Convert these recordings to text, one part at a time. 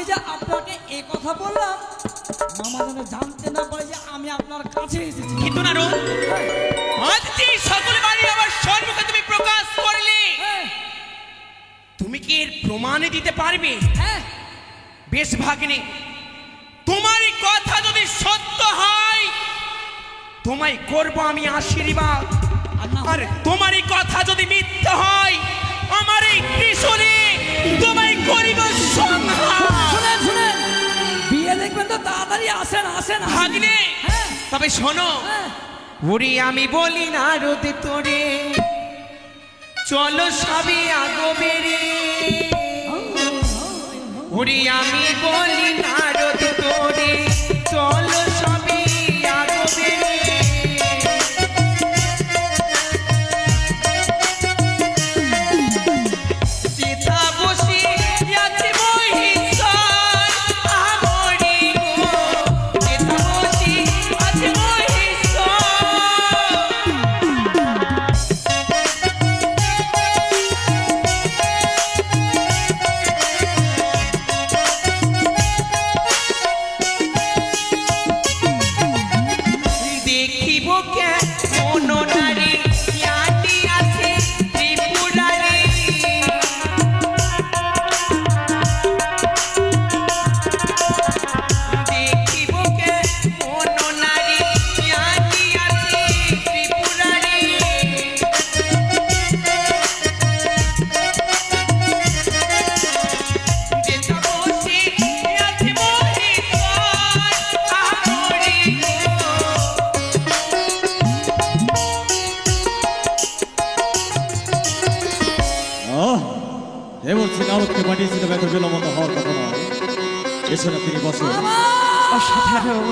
যে আপনাকে এই কথা বললাম মামা যেন জানতে না পারে যে আমি আপনার কাছে এসেছি। কিন্তু না রো, আজ যে সকল বাড়ি আমার সম্মুখে তুমি প্রকাশ করলে, তুমি কি এর প্রমাণ দিতে পারবে? হ্যাঁ বেশ ভাগ্নে, তোমারই কথা যদি সত্য হয় তোমায় করব আমি আশীর্বাদ, আর তোমারই কথা যদি মিথ্যা হয় আমার এই ত্রিশূলে তোমায় করিব সংহার। শুনেন শুনেন, বিয়ে দেখবেন তো তাড়াতাড়ি আসেন আসেন ভাগ্নে, তবে শোনো, ওরে আমি বলি না রোদে তোরে চলো সবে আগো বেরে, ওরে আমি বলি না রোদে তোরে চলো সবে আগো বেরে, চিতা বসি আছে মহিষার আমরি গো, চিতা বসি আছে মহিষার। দেখিব কেমন নারী ইয়াটি আছে ত্রিপুরারি, দেখিব কেমন নারী ইয়াটি আছে ত্রিপুরারি, যেতা বসি আছে মহিষার আমরি গো। এমন সিনারতকে পাঠিয়েছিল এত বিলম্ব হওয়ার কথা নয়। এসো না তিনি বসো। অসাধারণ।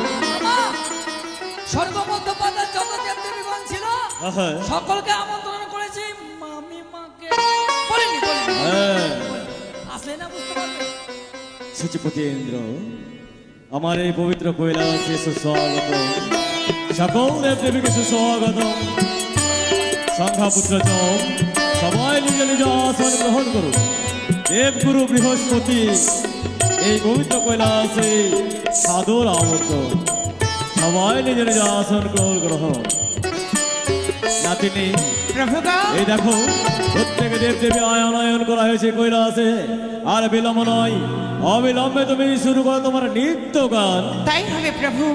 স্বর্গমধ্য পাতাল যত দেবদেবীগণ ছিল হ্যাঁ। সকলকে আমন্ত্রণ করেছি, মামিমাকে বলিনি বলিনি। হ্যাঁ। আসলে না বুঝতে পারবে। সচিপতি ইন্দ্র, আমার এই পবিত্র কৈলাসে সুস্বাগত, সকল দেবদেবীকে সুস্বাগত। সংঘাপুত্র সবাই নিজ নিজ আসন গ্রহণ করুন। দেবগুরু বৃহস্পতি এই পবিত্র কৈলাসে সাদর আমন্ত্রণ, সবাই নিজ নিজ আসন গ্রহণ। নাতিনি, এই দেখো প্রত্যেক দেবদেবী আয়নায়ন করা হয়েছে কৈলাসে। আর বিলম্ব নয়, অবিলম্বে তুমি শুরু করো তোমার নৃত্য গান। তাই হবে প্রভু।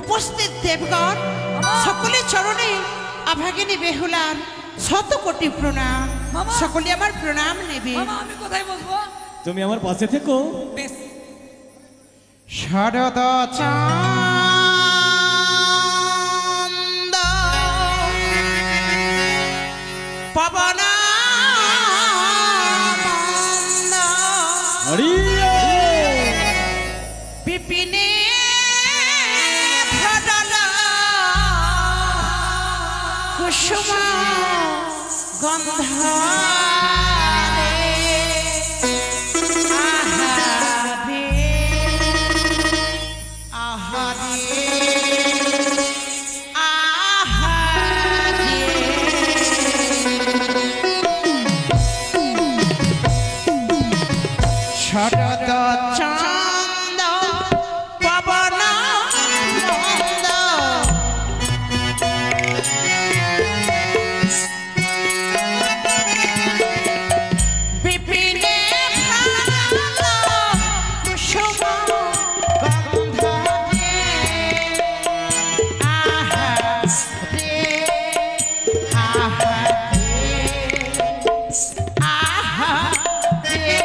উপস্থিত দেবগণ সকলে চরণে আভাগিনী বেহুলার শত কোটি প্রণাম। মামা। সকলে আমার প্রণাম নেবে। মামা আমি কোথায় বসবো? তুমি আমার পাশে থেকো। বেশ। শরদ চাঁদ পবন হরিয়া বিপিনে ভ্রডল কুসুম গন্ধ শরদ চাঁদ পবন মন্দ বিপিনে ভালো কুসুম গন্ধ আহা রে আহা রে আহা রে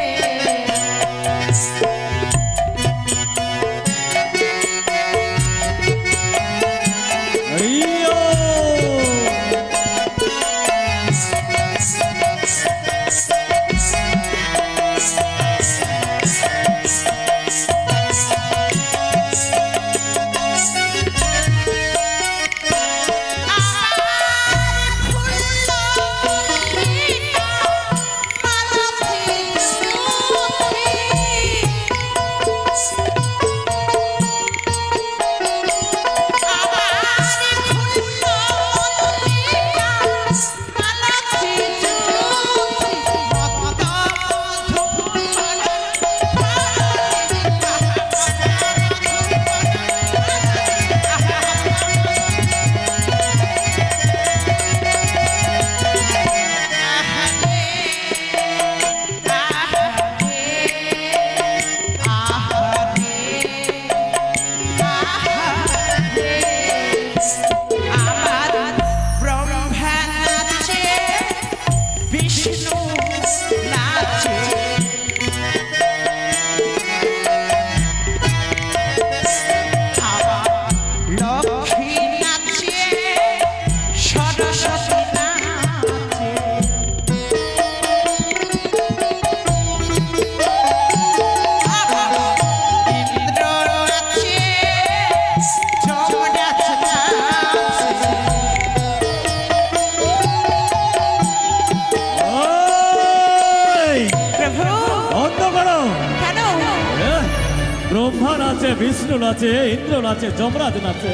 ব্রহ্মা নাচে, বিষ্ণু নাচে, ইন্দ্র নাচে, যমরাজ নাচে,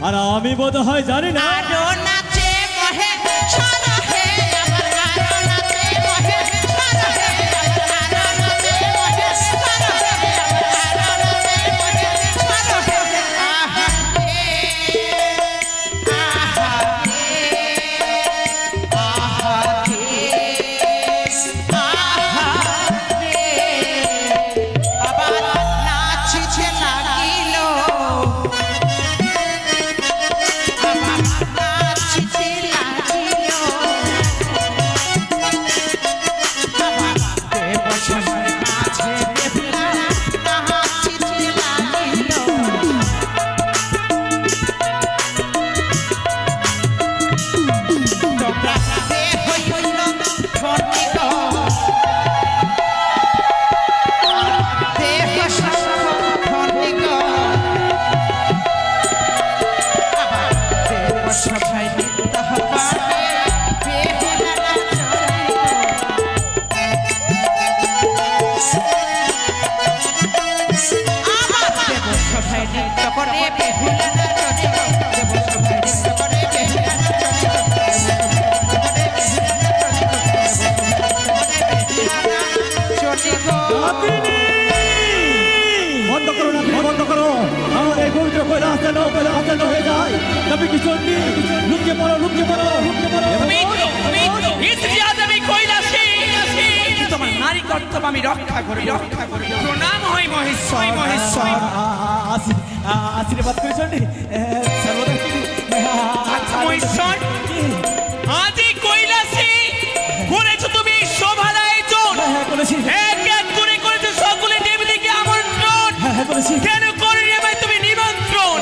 আর আমি বোধ হয় জানি না। আরো নাচে মহে সরহে আমার আরো নাচে মহে সরহে আমার আরো নাচে মহে সরহে আমার আরো নাচে মহে সরহে আহা রে আহা রে আহা রে আবার নাচিছে লাগিল নাচিছে লাগিল দেবসভার মাঝে বেহুলা নাচিছে লাগিল তোমরা কে হইল ধনিক দেহ ধনিক সবাই নিত্য হবারে বেহুলা সবাই নৃত্য করে বেহুলা সবাই নৃত্য করে বেহুলা বন্ধ করো না, বন্ধ করো। আমার এই পবিত্র কৈলাস যেন হয়ে যায়। তবে কি চন্ডী, লুকিয়ে পড়ো, লুকিয়ে পড়ো, লুকিয়ে পড়ো। আমি কৈলাসে তোমার নারী কর্তব্য আমি রক্ষা করি। প্রণাম হয় মহেশ্বর, মহেশ্বর। আশীর্বাদ করে চন্ডী সর্বদা আচ্ছা মহেশ্বর, আজ এই কৈলাসে করেছো তুমি শোভার আয়োজন। হ্যাঁ করেছি, এক এক করে করেছো সকলে দেবীদেরকে আমন্ত্রণ। হ্যাঁ করেছি। কেন করেনি আমায় তুমি নিমন্ত্রণ?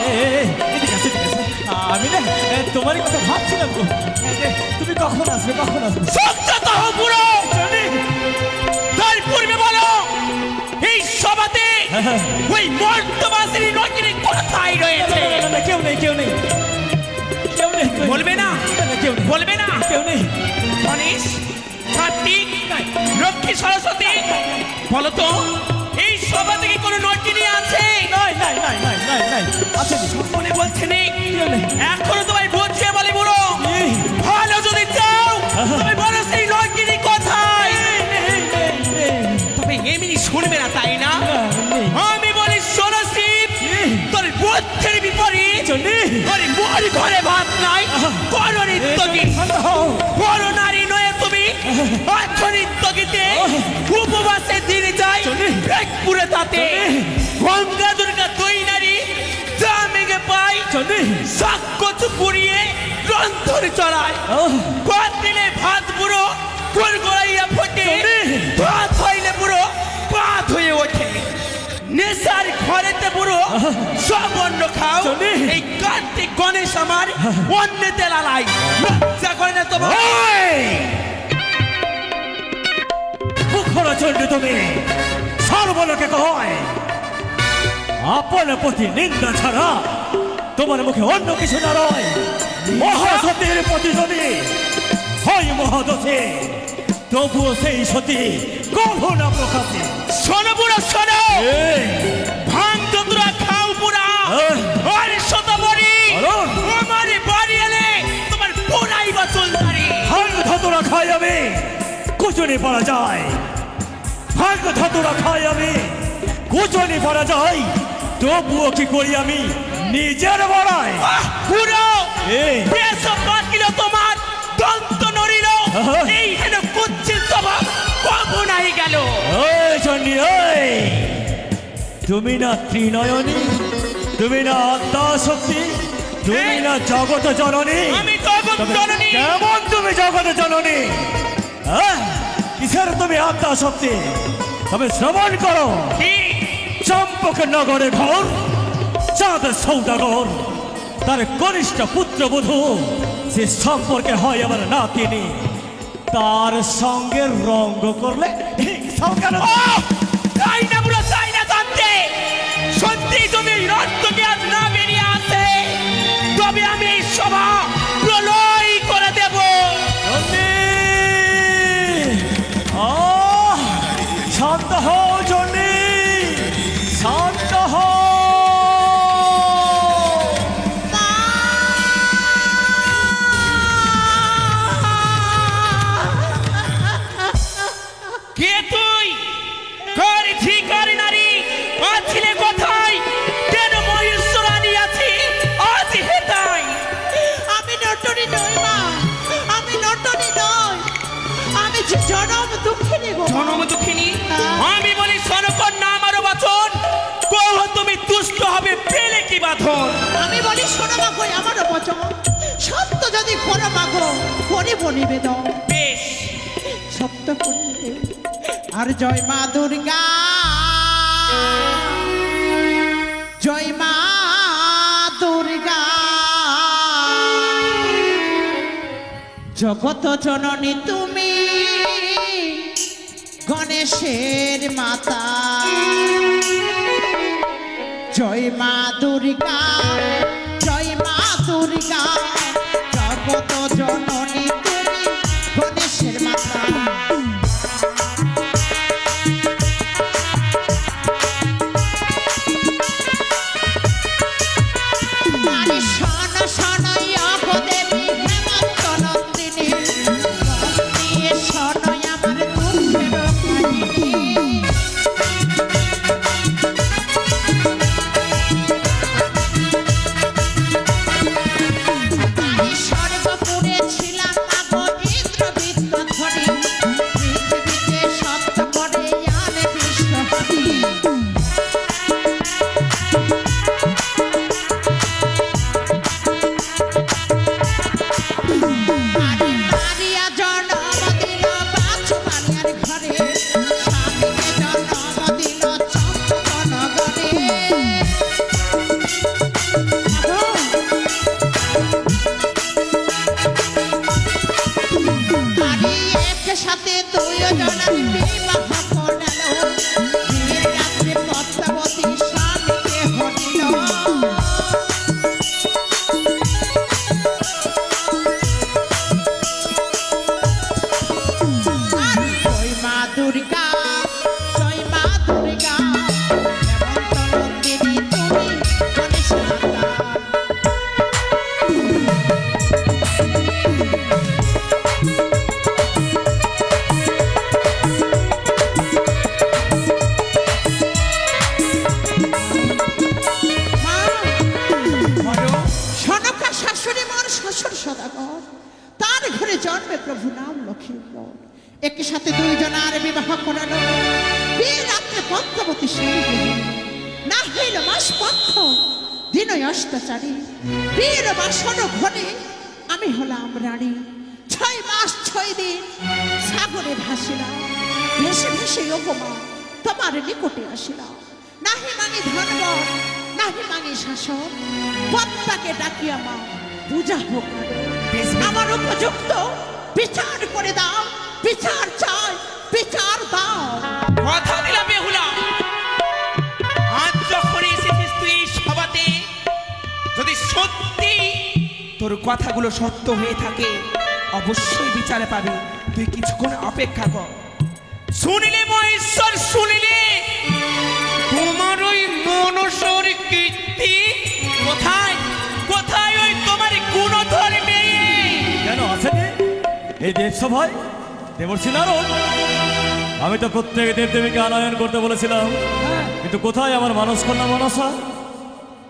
ঠিক আছে, ঠিক আছে। আমি না তোমারই কথা ভাবছিলাম গো, তুমি কখন আসবে, কখন আসবে? সত্যত পুরো তার পূর্বে বলো এই সভাতে ওই মর্তবাসী নকিনী কোথায় রয়েছে? না, কেউ নেই, কেউ নেই, কেউ নেই। বলবে না, কেউ নেই, বলবে না। কেউ নেই। গণেশ, কার্তিক, লক্ষ্মী, সরস্বতী, বলো তো এই সভা থেকে কোনো নকিনী আছে? নাই, নাই, নাই, নাই, নাই, নাই, আসেনি। মনে বলছে নেই। কেউ নেই। এখনো তোমায় বুঝিয়ে বলি বুড়ো, নেই, ভালো যদি চাও তবে বলো সেই নকিনী কোথায়? নেই, নেই, নেই। তবে এমনি শুনবে না তাই না? নেই। আমি বলি শোনো শিব, তোর বুদ্ধির বিপরীত চন্ডী, ওর মোর ঘরে ভাত নাই, করো নৃত্য গীত। শান্ত হও। বড় নারী নয় তুমি, আছো নৃত্য গীতে উপবাসে দিন যায় পুরে তাতে গঙ্গা দুর্গা দুই নারী যা মেঘে পাই চন্ডী, সাক্ষত পুড়িয়ে রন্ধন চড়ায়। ভাত দিলে ভাত বুড়ো কোন গড়াইয়া ফোটে, ভাত হইলে বুড়ো ভাত হয়ে ওঠে। নেশার ঘরেতে বুড়ো সব অন্ন খাও, চন্ডী। এই কার্তিক গণেশ আমার অন্যতে লালাই। লজ্জা করে না তোমার? মুখরা চন্ডী তুমি সর্বলোকে কয় আপন প্রতি নিন্দা ছাড়া তোমার মুখে অন্য কিছু না রয়। মহাসতীর প্রতি যদি হয় মহাদশে, তবুও সেই সতী কখনো প্রকাশে। শোনো বুড়ো শোনো, এই, ভাঙ চতুরা খাও পুরা আর শতবরী অরুণ। আমার বাড়ি এলে তোমার পুরাই বচল দাঁড়ি। ভাগ ধতরা খাই আমি কুচনি পারা যায়, ভাগ ধতরা খাই আমি কুচনি পারা যায়, তবুও কি করি আমি নিজের বড়াই। পুরো এই। বেশ বাকিল তোমার দন্ত নড়িল, এই হেন কুচ্ছিত স্বভাব কখন আই গেল? ওই চন্ডী ওই, তুমি না ত্রিনয়নী, তুমি না আত্মা শক্তি, তুমি না জগত জননী। আমি জগৎ তবে জননী। কেমন তুমি জগত জননী? হ্যাঁ? কিসের তুমি আত্মা শক্তি? তবে শ্রবণ করো, কি? চম্পক নগরে ঘর চাঁদ সৌদাগর, তার কনিষ্ঠ পুত্রবধূ, সে সম্পর্কে হয় আমার নাতিনি। তার সঙ্গে রঙ্গ করলে সঙ্গে ও, তাই না বুড়ো, তাই না জানতে? সত্যি তুমি এই রক্তকে আজ না বেরিয়ে আসে, তবে আমি এই সভা প্রলয় করে দেব। শান্ত হও চন্ডী, শান্ত বাঁধন। আমি বলি শোনো মাগো আমারও বচন, সত্য যদি করো মাগো করিব নিবেদন। বেশ, সত্য করিতে আর জয় মা দুর্গা, জয় মা দুর্গা, জগত জননী তুমি গণেশের মাতা। জয় মা দুর্গা, জয় মা দুর্গা, জগত জননী তুমি গণেশের মাতা। আরে শোন শোন গো দেবী হেমন্ত নন্দিনী, মন দিয়ে শোন আমার দুঃখের কাহিনী। আমি স্বর্গপুরে ছিলাম মাগো ইন্দ্রবিদ্য ধরি, পৃথিবীতে সত্য করে আনে বিশ্বহরি। আরে মারিয়া জন্ম দিল বাছু বালিয়ার ঘরে, স্বামীকে জন্ম দিল চম্পকনগরে। আরে একসাথে দুইজনার বিবাহ করালো, বিয়ের রাত্রে পদ্মাবতী স্বামীকে হরিল। জয় মা দুর্গা, জয় মা দুর্গা, হেমন্ত নন্দিনী তুমি গণেশ মাতা। মা, বলো। সনকা শাশুড়ি মোর শ্বশুর সদাগর, তার ঘরে জন্মে প্রভু নাম লক্ষ্মীন্দর। একই সাথে দুইজনার বিবাহ করালো, বিয়ে রাত্রে পদ্মাবতী স্বামী না হইল মাস পক্ষ দিনই অষ্টাচারী। বীর বাসন ঘরে আমি হলাম রানী, 6 মাস 6 দিন সাগরে ভাসিলাম। ভেসে ভেসে ওগমা তোমার নিকটে আসিলাম। নাহি মানি ধর্ম, নাহি মানি শাসন, পদ্মাকে ডাকিয়া মা পূজা হোক আমার উপযুক্ত বিচার করে দাও। বিচার চাই, বিচার দাও। কথা দিলাম বেহুলা, আজ যখন এসেছিস তুই এই সভাতে, যদি সত্যি তোর কথাগুলো সত্য হয়ে থাকে অবশ্যই বিচারে পাবি। তুই কিছুক্ষণ অপেক্ষা কর। শুনিলে মহেশ্বর, শুনিলে তোমার ওই মনসর কীর্তি কোথায় কোথায় ওই তোমার গুণধর মেয়ে? কেন আসেনি এই দেবসভায় দেবর্ষি নারদ? আমি তো প্রত্যেক দেবদেবীকে আনয়ন করতে বলেছিলাম, কিন্তু কোথায় আমার মানস কন্যা মনসা?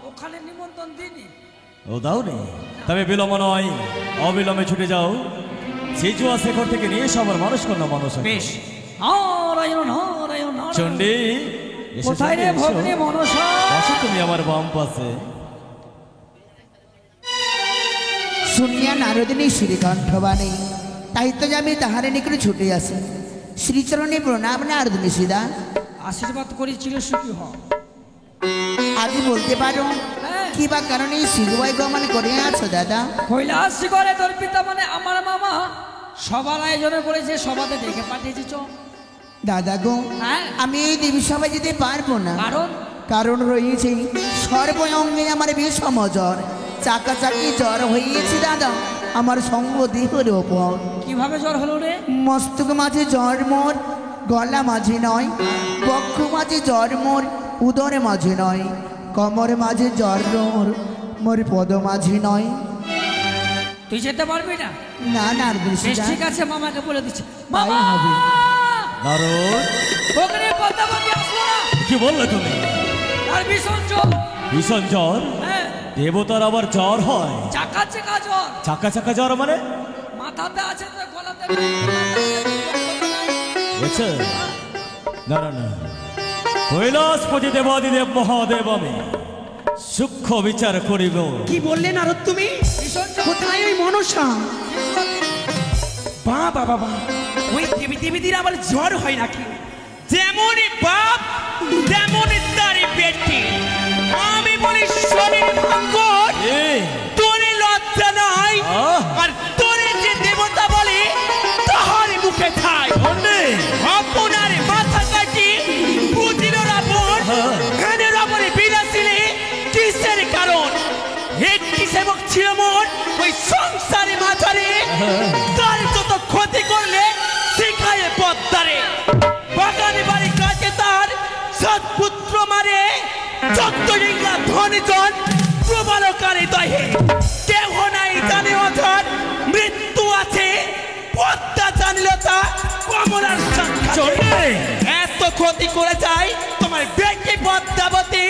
ওখানে নিমন্ত্রণ দিনি। ও দাওনি? তবে বিলম্ব নয়, অবিলম্বে ছুটে যাও। সিজুয়া শেখর থেকে নিয়ে এসো আমার মানস কন্যা মনসা। বেশ, নারায়ণ নারায়ণ নারায়ণ। চণ্ডী, এসো কোথায় রে চণ্ডী, এসো। ভগ্নী মনসা? আসো তুমি আমার বাম পাশে। শুনিয়া নারদিনী শ্রীকণ্ঠবাণী, তাই তো আমি তাহারে নিকটে ছুটে আসি। শ্রীচরণে প্রণাম নারদিনী সিদা। আশীর্বাদ করেছিল সুখী হ। আদি বলতে পারো কি বা কারণে সিজুয়াই গমন করে আছো দাদা? কৈলাস শিখরে তোর পিতা মানে আমার মামা সবার আয়োজন করেছে, সবাতে ডেকে পাঠিয়েছে। চ দাদা গো, হ্যাঁ। আমি এই দেবী সভায় যেতে পারবো না। কারণ কারণ রয়েছে সর্বঙ্গে আমার বিষম জ্বর, চাকাচাকি জ্বর হয়েছে দাদা আমার সঙ্গ দেহের ওপর। কিভাবে জ্বর হলো রে? মস্তক মাঝে জ্বর মোর, গলা মাঝে নয়, বক্ষ মাঝে জ্বর মোর, উদর মাঝে নয়, কমর মাঝে জ্বর মোর, মোর পদ মাঝে নয়। তুই যেতে পারবি না? না না আর বেশ বৃষ্টি ঠিক আছে, মামাকে বলে দিচ্ছি। তাই মামা হবে। নারদ, ওখানে পদ্মাবতী আসলো না, কি বললে তুমি? আর ভীষণ জ্বর। ভীষণ জ্বর? হ্যাঁ, দেবতার আবার জ্বর হয়? চাকা চাকা জ্বর। চাকা চাকা জ্বর মানে? মাথাতে আছে তো, গলাতে নেই। বুঝছে? না না না, কৈলাসপতি দেবাদিদেব মহাদেব আমি। সূক্ষ্ম বিচার করিব। কি বললেন আর তুমি? কোথায় ওই মনসা? বাবা বাবা, ওই দেবী দেবীদের আবার জ্বর হয় নাকি? যেমনই বাপ তেমনই তারই পেটে। আমি বলি শরীর ভাঙ্গর, তোরে লজ্জা নাই? আর তোরে যে দেবতা বলে তাহার মুখে খায়। আপনার মাথা কাটি বুঝিল রাবণ, ঘানের রাবণে বিলাসিলে কিসের কারণ? একটি সেবক ছিল মোর ওই সংসারে মাথারে, তার যত ক্ষতি করলে শিখায় পদ্মারে। বাগানে বাড়ি কাছে তার সাত পুত্র মারে, যত ইংলা ধনজন প্রবালকারে দহে। কেহ নাই জানে অধর মৃত্যু আছে, পদ্মা জানিল তা কমলার সাক্ষাৎ। এত ক্ষতি করে যায় তোমার বেটি পদ্মাবতী,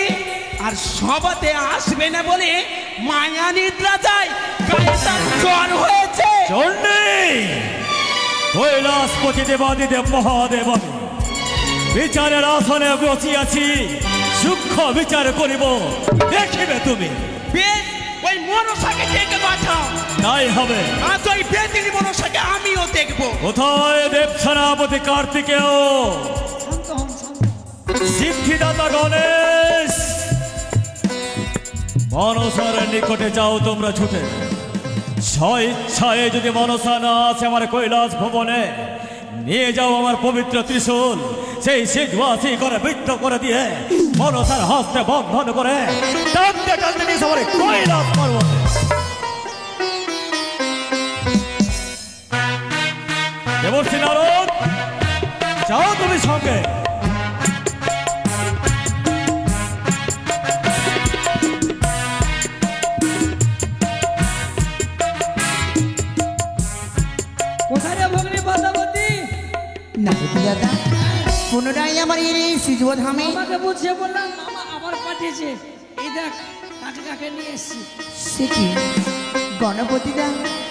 আর সবাতে আসবে না বলে মায়া নিদ্রা যায়, গায়ে তার জ্বর হয়েছে। কৈলাসপতি দেবাদিদেব মহাদেব, বিচারের আসনে বসিয়াছি, সূক্ষ্ম বিচার করিব, দেখিবে তুমি। বেশ, ওই মনসাকে ডেকে পাঠাও। তাই হবে। আজ ওই বেদিনী মনসাকে আমিও দেখবো। কোথায় দেব সেনাপতি কার্তিকেয়, সিদ্ধিদাতা গণেশ, মনসার নিকটে যাও তোমরা ছুটে। স্বইচ্ছায় যদি মনসা না আছে আমার কৈলাস ভবনে, নিয়ে যাও আমার পবিত্র ত্রিশূল, সেই সিদ্ধবাসী করে বৃত্ত করে দিয়ে মনসার হস্তে বন্ধন করে টানতে টানতে নিয়ে সবাই কৈলাস পর্বতে। দেবর্ষি নারদ, যাও তুমি সঙ্গে। কোথায় রে ভগ্নী পদ্মাবতী? না দাদা, পুনরায় আমার এই সিজবধামে আমাকে বুঝিয়ে বললাম, মামা আবার পাঠিয়েছে। এই দেখ কাকে কাকে নিয়ে এসছি। সে কি গণপতি দা,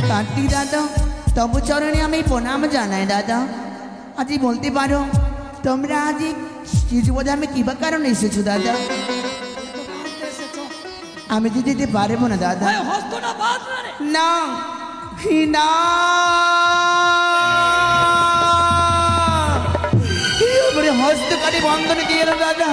কার্তিক দাদা, তবু চরণে আমি প্রণাম জানাই দাদা। আজই বলতে পারো তোমরা আজ সিজবধামে কিবা কারণে এসেছো দাদা? আমি তো যেতে পারবো না দাদা। হস্তটা বাদ না রে। না না, হস্ত কাটে বন্ধনে দিয়ে এলো দাদা।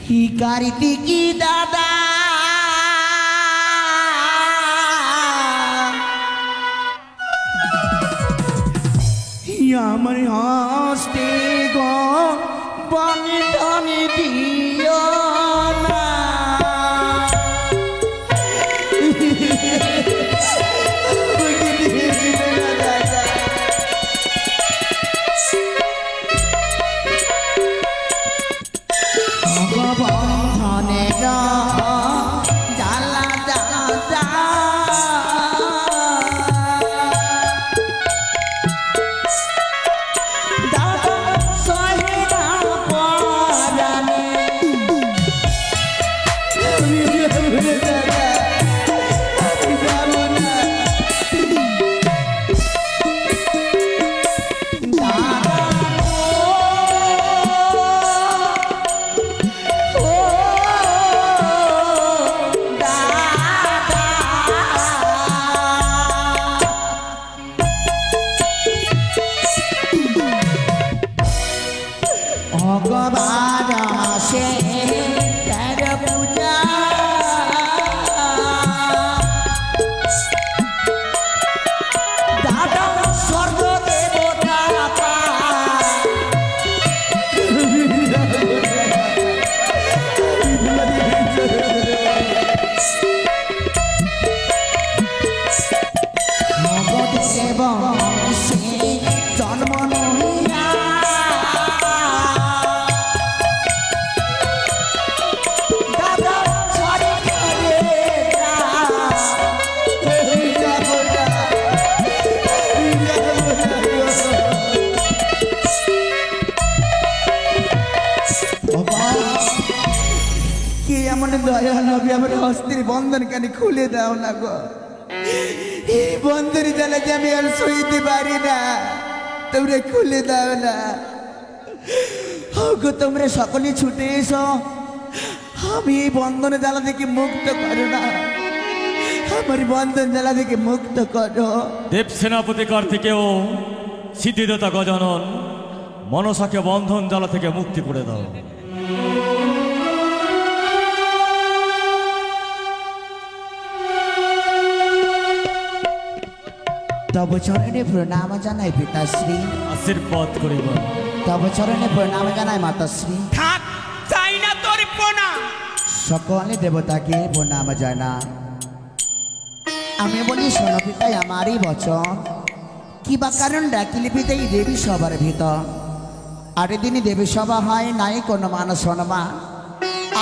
কি কার্তিকি দাদা, আমার হস্তে গো বন্ধনে দিও না। বন্ধনে জ্বালা জ্বালা দাদা সহে না পরানে। ভগবান আসে তার পূজা, দাদা স্বর্গ দেবতা ভগদেব সে জন্ম নহিয়া, দাদা সরে করে কে এমন দয়া নবী, আমার হস্তির বন্ধন কেন খুলে দাও না গো। এই বন্ধের জ্বালা যে আমি আর সইতে পারি না। তোমরা খুলে দাও না। গো তোমরা সকলে ছুটে এসো, আমি এই বন্ধন জ্বালা থেকে মুক্ত করো না, আমার বন্ধন জ্বালা থেকে মুক্ত করো। দেব সেনাপতি কার্তিকেয়, সিদ্ধিদাতা গজানন, মনসাকে বন্ধন জ্বালা থেকে মুক্তি করে দাও। তব চরণে প্রণাম জানাই পিতাশ্রী, আশীর্বাদ করিব। তব চরণে প্রণাম জানাই মাতাশ্রী, থাক, চাই না তোর প্রণাম। সকলে দেবতাকে প্রণাম জানাই। আমি বলি শোনো পিতাই আমারই বচন, কি বা কারণ ডাকিলি পিতাই দেবী সবার ভিতর। আরে দিনই দেবী সভা হয় নাই কোনো মান সম্মান,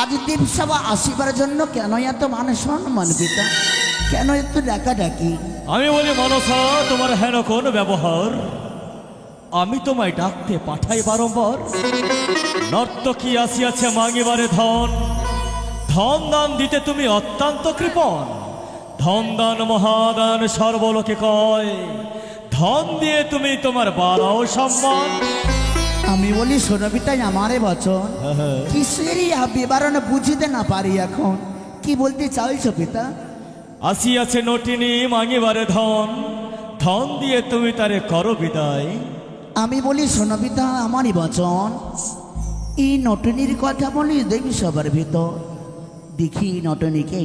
আজ দেবী সভা আসিবার জন্য কেন এত মান সম্মান পিতা, কেন এত ডাকা ডাকি? আমি বলি মনসা, তোমার হেন কোন ব্যবহার? আমি তোমায় ডাকতে পাঠাই বারংবার। নর্তকী আসিয়াছে মাগিবারে ধন, ধন দান দিতে তুমি অত্যন্ত কৃপণ। ধন দান মহাদান সর্বলোকে কয়, ধন দিয়ে তুমি তোমার বাড়াও সম্মান। আমি বলি শোনো পিতাই আমারে বচন, কিসেরই বিবরণ বুঝিতে না পারি এখন, কি বলতে চাইছো পিতা? আসিয়াছে নটিনী মাগিবারে ধন, ধন দিয়ে তুমি তারে করো বিদায়। আমি বলি শোনো পিতা আমারই বচন, এই নটনির কথা বলি দেবী সবার ভিতর, দেখি নটনিকে।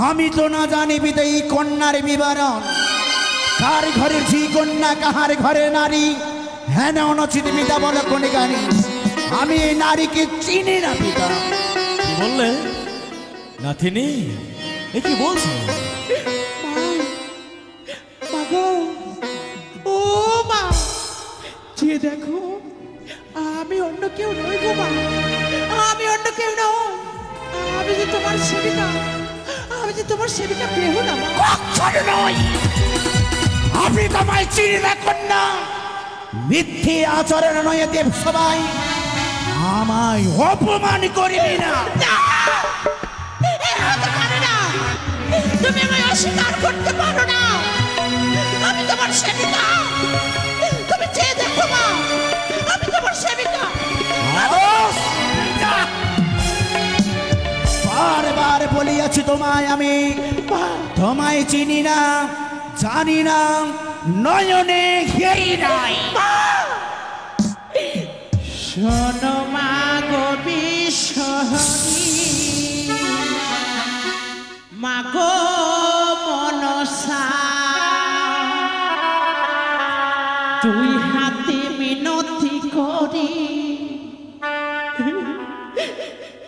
আমি তো না জানি বিদায়ী কন্যার বিবরণ, কার ঘরে ঝি কন্যা কাহার ঘরে নারী, হ্যাঁ না অনুচিত পিতা বলো কোনে গানি, আমি এই নারীকে চিনি না পিতা। কি বললে নাথিনী, এ কি বলছো? ও মা, যে দেখো আমি অন্য কেউ নই গো মা, আমি অন্য কেউ নই, আমি যে তোমার সেবিকা, আমি যে তোমার সেবিকা কেহ না মা। কখনো নয়, আমি তোমায় চিনি না কন্যা, মিথ্যে আচরণ নয় দেব সবাই, আমায় অপমান করিবি না। তুমি আমায় অস্বীকার করতে পারো না, আমি তোমার সেবিকা, তুমি চেয়ে দেখো মা, আমি তোমার সেবিকা। বারবার বলিয়াছি তোমায় আমি, তোমায় চিনি না, জানি না, নয়নে ঘেই নাই। শোনো মা গো বিশ্বহরি, মা গো মনসা, তুই হাতে মিনতি করি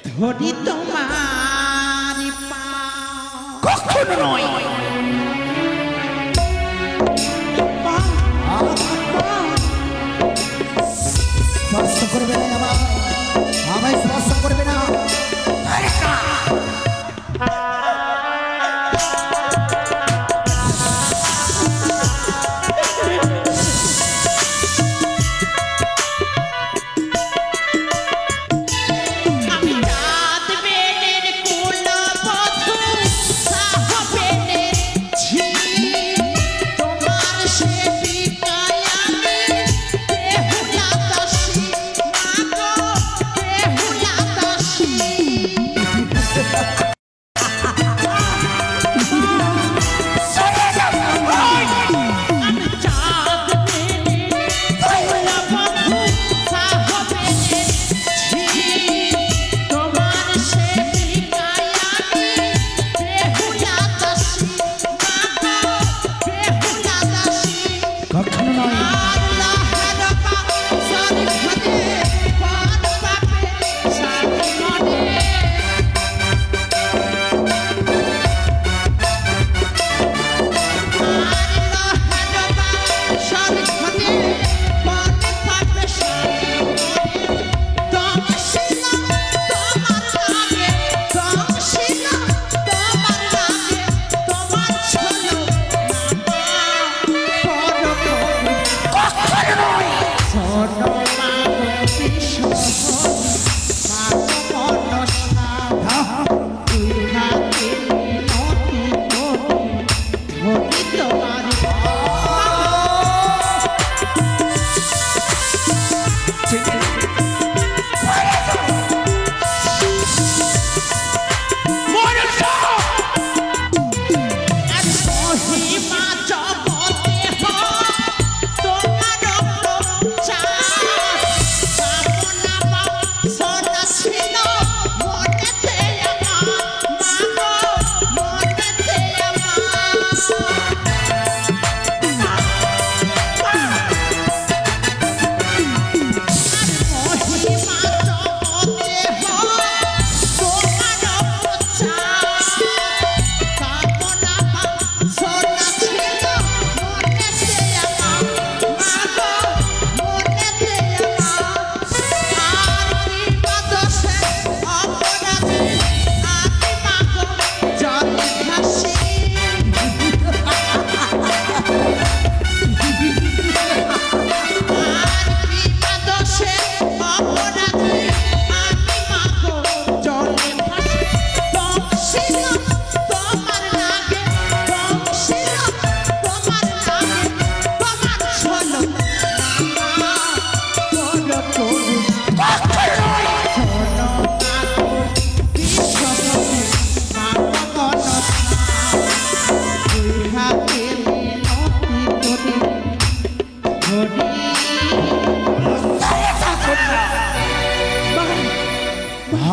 ধরি তোমার পা। কখনো নয়, স্পর্শ করবে না আমায় স্পর্শ করবে না।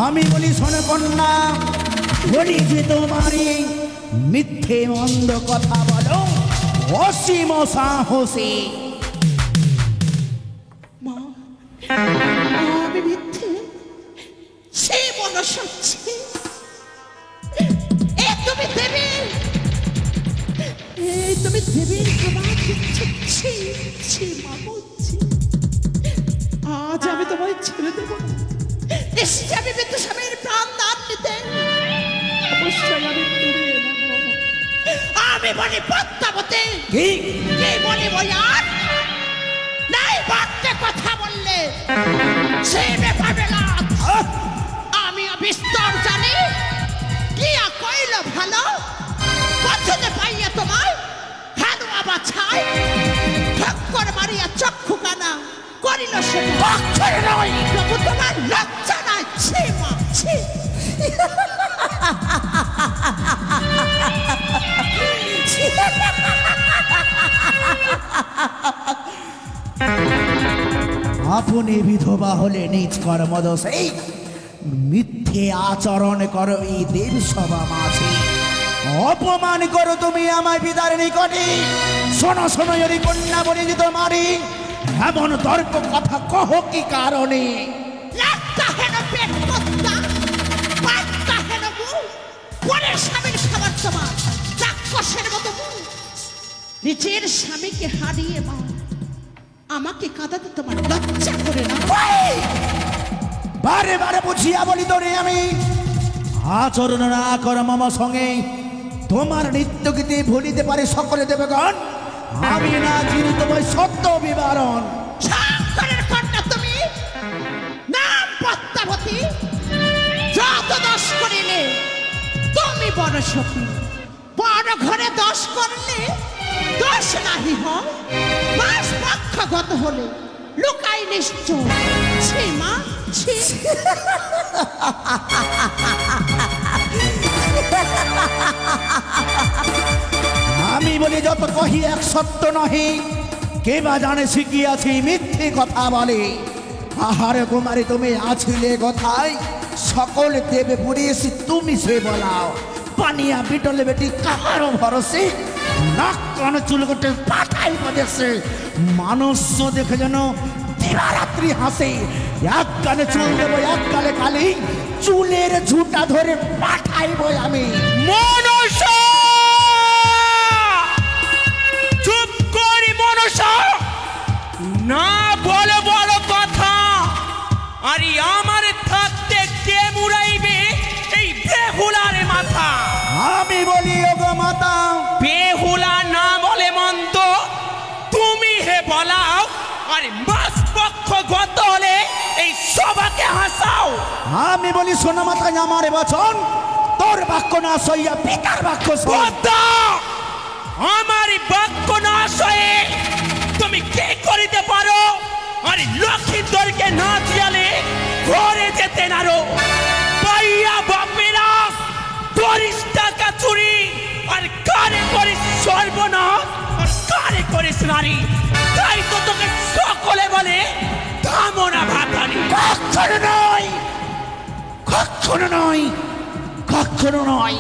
আমি বলি শোনো কন্যা, বলি যে তোমারই মিথ্যে মন্দ কথা বলো অসীম সাহসী। মা আমি মিথ্যে সে বলো সচ্ছি। এ তুমি দেবী, এই তুমি দেবীর প্রমাণ দিচ্ছি। মা বলছি আজ আমি তোমায় ছেড়ে দেব। এসছি আমি বিদ্যুস্বামীর প্রাণ দান দিতে। অবশ্যই আমি ফিরিয়ে নেব। আমি বলি পদ্মাবতী, কি কি বলি বয়ান নাই বাচ্চা কথা বললে সে ব্যাপারে আমি বিস্তর জানি। গিয়া কইল ভালো পছন্দে পাইয়া তোমায় হালুয়া বাছাই ঠক্কর মারিয়া চক্ষু কানা করিল সে অক্ষরে নয়। প্রভু তোমার লজ্জা নাই? ছি মা ছি। আপনি বিধবা হলে নিজ কর্মদোষে মিথ্যে আচরণ করো এই দেব সভা মাঝে। অপমান করো তুমি আমায় পিতার নিকটে। শোনো শোনো যদি কন্যা বলি যে তোমারই এমন তর্ক কথা কহ কি কারণে? লাট্টা হেন পেট কর্তা, পাট্টা হেন মুখ, পরের স্বামীর খাবার তোমার রাক্ষসের মতো মুখ। নিজের স্বামীকে হারিয়ে মা আমাকে কাঁদাতে তোমার লজ্জা করে না? বারে বারে বুঝিয়া বলি তোরে আমি, আচরণ না কর মামা সঙ্গে তোমার নিত্য গীতে ভুলিতে পারে সকলে দেবগণ। আমি না চিনি তোমার সত্য বিবরণ। শঙ্করের কন্যা তুমি, নাম পদ্মাবতী, যত দোষ করিলে তুমি বড় সখী। বড় ঘরে দোষ করলে দোষ নাহি হয়, মাস পক্ষগত হলে লুকাই নিশ্চয়। ছি মা ছি। আমি বলি যত কহি এক সত্য নহে, কে বা জানে শিখিয়াছি মিথ্যে কথা বলে। আহারে কুমারী তুমি আছিলে কোথায়? সকল দেবে পুড়িয়েছি তুমি সে বলাও। পানিয়া বিটলে বেটি কাহারও ভরসে, নাক কান চুল গোটে পাঠাই বদেছে। মানুষ দেখে যেন দিবারাত্রি হাসে। এক কানে চুল দেবো এক কালে কালি, চুলের ঝুটা ধরে পাঠাইব আমি। মনসা চুপ করি মনসা, না বলে বলো কথা। আরে আমার থাকতে কে মুড়াইবে এই বেহুলার মাথা? আমি বলি ওগো মাতা, বেহুলা না বলে মন্দ, তুমি হে বলাও। আরে মাস পক্ষ গত হলে এই সবাকে হাসাও। আমি বলি সোনা মাতা আমার বচন, তোর বাক্য না সইয়া পিতার বাক্য সই। পদ্মা, আমার বাক্য না সয়ে তুমি কে করিতে পারো? আরে লক্ষ্মীন্দরকে না দিয়ালে ঘরে যেতে নারো। পাইয়া বাপেরা করিস টাকা চুরি, আর কারে করিস সর্বনাশ, আর কারে করিস নারী। তাই তো তোকে সকলে বলে ধামনা ভাতারি। কখনো নয়, কখনো নয়, কখনো নয়।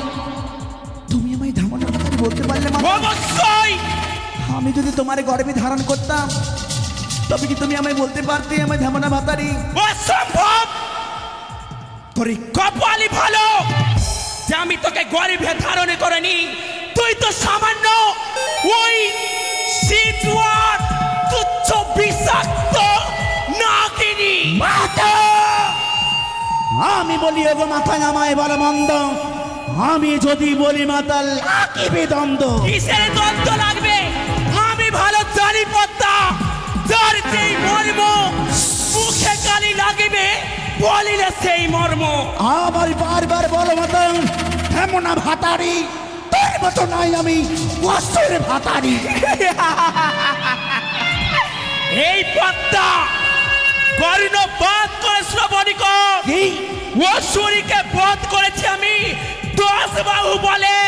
তুমি আমায় ধামনা ভাতারি বলতে পারলে মাতা? অবশ্যই। আমি যদি তোমার গর্ভে ধারণ করতাম তবে কি তুমি আমায় বলতে পারতে আমায় ধামনা ভাতারি? অসম্ভব। তোর এই কপালই ভালো যে আমি তোকে গরিবে ধারণে করিনি। তুই তো সামান্য ওই সিজুয়ার তুচ্ছ বিষাক্ত নাগিনী। মাতা, আমি বলি ওগো মাথা আমায় বলো মন্দ। আমি যদি বলি মাতা লাগিবে দ্বন্দ্ব। কিসের দ্বন্দ্ব লাগবে? আমি ভালো জানি পদ্মা, যার যেই মর্ম মুখে কালি লাগিবে বলিলে সেই মর্ম। আমার বারবার বলো মাতা ধামনা ভাতারি, তোর মতো নাই আমি অসুর ভাতারি। এই পদ্মা কর্ণ বাদ করে শ্রবণী কর। কি? অসুরীকে বধ করেছি আমি 10 বাহু বলে।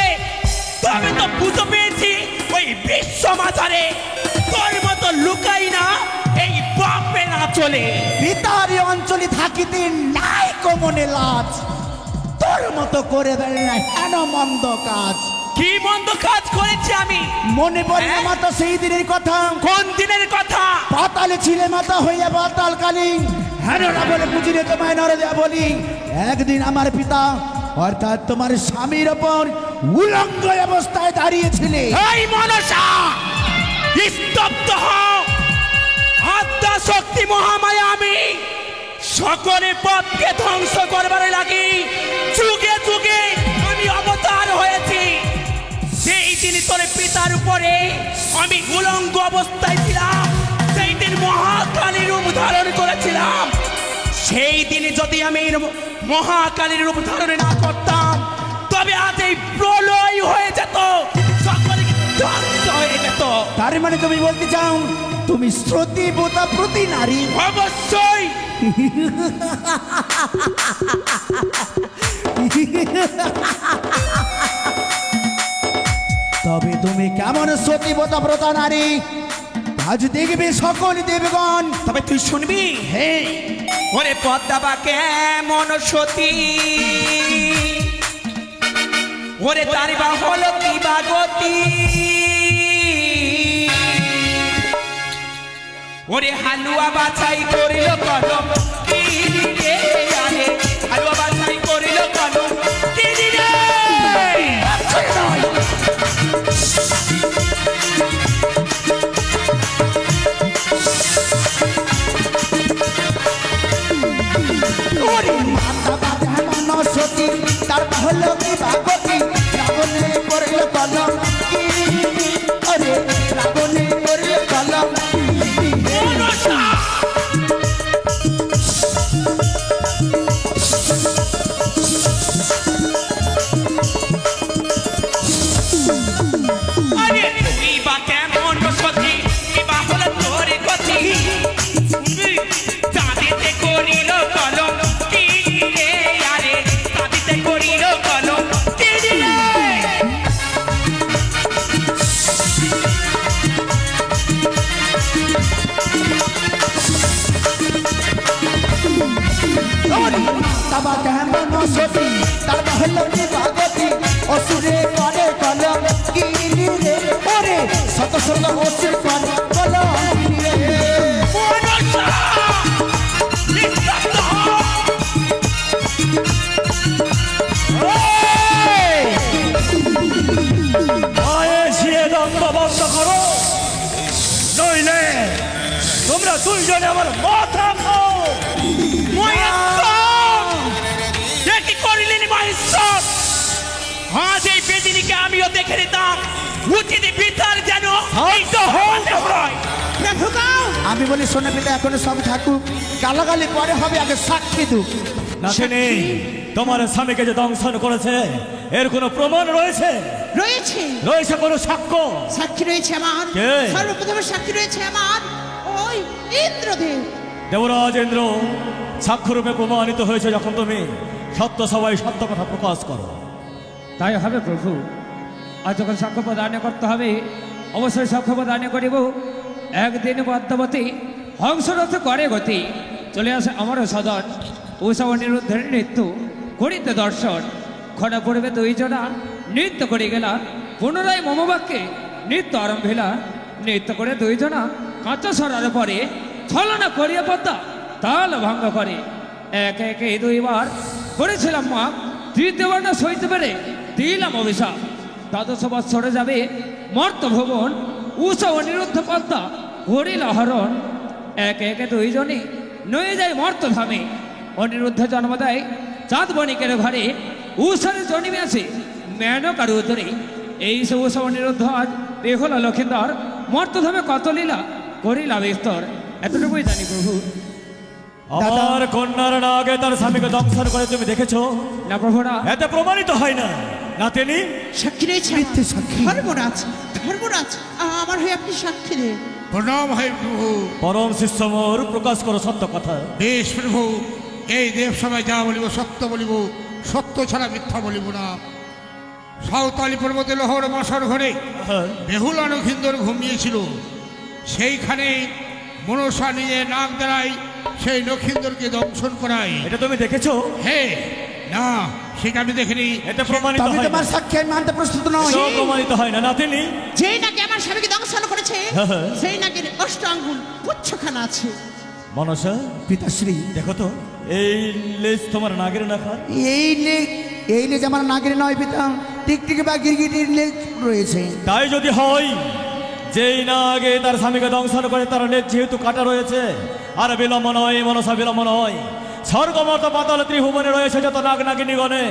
তবে তো বুঝে পেয়েছি ওই বিশ্ব মাঝারে তোর মতো লুকাই না এই বাপে না চলে। পিতারি অঞ্চলে বলি থাকিতে নাই কমনে লাজ তোর মতো করে দেয় না কেন মন্দ কাজ কি মন্দ কাজ করেছি আমি? মনে পড়ে না মাতা সেই দিনের কথা কোন দিনের কথা? পাতালে ছিলে মাতা হইয়া পাতাল কালী হ্যাঁ না বলে বুঝিলে তোমায় নরে দেয়া বলি একদিন আমার পিতা অর্থাৎ তোমার স্বামীর ওপর উলঙ্গ অবস্থায় দাঁড়িয়েছিলে এই মনসা স্তব্ধ হও। আদ্যা শক্তি মহামায়া আমি সকলে পথকে ধ্বংস করবার লাগি যুগে যুগে আমি অবতার হয়েছি। সেই দিন তোর পিতার উপরে আমি উলঙ্গ অবস্থায় ছিলাম, সেই দিন মহাকালী রূপ ধারণ করেছিলাম। সেই দিনে যদি আমি মহাকালীর রূপ ধারণ না করতাম তবে আজ এই প্রলয় হয়ে যেত, সকলে ধ্বংস হয়ে যেত। তার মানে তুমি বলতে চাও তুমি শ্রুতিবতা প্রতি নারী? অবশ্যই। তবে তুমি কেমন সতীবতা ব্রতা নারী আজ দেখবে সকল দেবগণ। তবে তুই শুনবি? হে ওরে পদ্মাবা কেমন সতী, ওরে তার বা হলো কি বা গতি, ওরে হালুয়া বাছাই করিল কলম কি রে আরে, হালুয়া বাছাই করিল কলম কি রে। ওরে মাতা বাজা মন সতী তার হলো কি ভাগবতী রাবণে করিল কলম কি ওরে রাবণে করিল কলম মনসা আরে তুই বা কেমন সতী, কি বা হলো তোর গতি, শুনবি? চাঁদিতে করিল কলম কি রে আরে, চাঁদিতে করিল কলম কি রে। তাবা কেমন সতী তার হলো কি ভাগবতী অসুরে করে কলম কি রে ওরে শত শত অসুর করে কলম কি রে। মনসা নিস্তব্ধ হও। আয়ে শিয়ে দ্বন্দ্ব বন্ধ করো, নইলে তোমরা দুইজনে আমার মাথা খাও। কি করিলেন মহেশ্বর? আজ এই বেদিনীকে আমিও দেখে নিতাম, উচিত বিচার যেন এই হতে হয়। আমি বলি শোনে পিতা এখনো সব থাকুক, গালাগালি পরে হবে, আগে সাক্ষী দু। নাতিনি, তোমার স্বামীকে যে দংশন করেছে এর কোনো প্রমাণ রয়েছে? রয়েছে রয়েছে কোনো সাক্ষ্য? সাক্ষী রয়েছে আমার, কে? সর্বপ্রথম সাক্ষী রয়েছে আমার ওই ইন্দ্রদেব। দেবরাজ ইন্দ্র সাক্ষ্যরূপে প্রমাণিত হয়েছে যখন তুমি সত্য সবাই সত্য কথা প্রকাশ করো। তাই হবে প্রভু, আজ যখন সাক্ষ্য প্রদান করতে হবে অবশ্যই সাক্ষ্য প্রদান করিব। একদিন পদ্মাবতী হংসরথ করে গতি, চলে আসে আমার সদন, উৎসব নিরুদ্ধের নৃত্য করিতে দর্শন। ক্ষণা পূর্বে দুইজনা নৃত্য করে গেলা, পুনরায় মমবাক্যে নৃত্য আরম্ভিলা। নৃত্য করে দুইজনা কাঁচা সরার পরে ছলনা করিয়া পদ্মা তাল ভঙ্গ করে। একে একে দুইবার করেছিলাম মা, তৃতীয়বার না সইতে পেরে দিলাম অভিশাপ। দ্বাদশ বৎসরে যাবে মর্ত ভুবন, উষা অনিরুদ্ধ পদ্মা হরিল হরণ। একে একে দুইজনে নয়ে যায় মর্ত ধামে, অনিরুদ্ধ জন্ম দেয় চাঁদ বণিকের ঘরে, উষারে জন্মে আছে মেনকার উত্তরে। এই সে উষা অনিরুদ্ধ আজ বেহুলা লক্ষিন্দর, মর্তধামে কত লীলা করিলা বিস্তর। এতটুকুই জানি প্রভু। আমার কন্যার না আগে তার স্বামীকে দংশন করে তুমি দেখেছো? না প্রভু না। এতে প্রমাণিত হয় না। নাতিনি, সাক্ষী রয়েছে আমার। মিথ্যে সাক্ষী। ধর্মরাজ, ধর্মরাজ, আমার হয়ে আপনি সাক্ষী দেন। প্রণাম হয় প্রভু। পরম শিষ্য মোর, প্রকাশ করো সত্য কথা। বেশ প্রভু, এই দেব সবাই যা বলিব সত্য বলিব, সত্য ছাড়া মিথ্যা বলিব না। সাঁওতালি পর্বতে লহর মশার ঘরে বেহুলা নখিন্দর ঘুমিয়েছিল, সেইখানে মনসা নিজে নাক দ্বারাই সেই লক্ষিন্দরকে দংশন করাই। এটা তুমি দেখেছো? হে না, সেটা আমি দেখিনি। এটা প্রমাণিত তবে হয় না। তোমার সাক্ষী আমি মানতে প্রস্তুত নই। এটাও প্রমাণিত হয় না নাতিনি। যেই নাকি আমার স্বামীকে দংশন করেছে হ্যাঁ। সেই নাকি অষ্ট আঙ্গুল পুচ্ছখানা আছে। মনসা পিতাশ্রী, দেখো তো এই লেজ তোমার নাগের নাখার। এই লেজ আমার নাগের নয় পিতা, টিকটিকি বা গিরগিটির লেজ রয়েছে। তাই যদি হয়, যেই না আগে তার স্বামীকে দংশন করে তার লেজ যেহেতু কাটা রয়েছে, আর বিলম্ব নয় মনসা, বিলম্ব নয়। স্বর্গমত পাতাল ত্রিভুবনে রয়েছে যত নাগ নাগিনী গণে,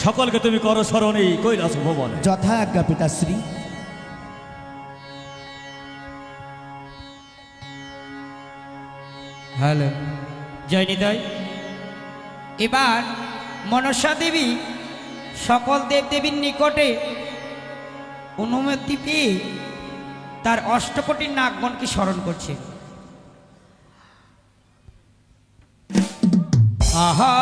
সকলকে তুমি করো স্মরণী কৈলাস ভুবনে। যথা আজ্ঞা পিতাশ্রী। হ্যালো জয়নিদয়, এবার মনসা দেবী সকল দেবদেবীর নিকটে অনুমতি পেয়ে তার অষ্টকোটি নাগগণকে স্মরণ করছে। আহা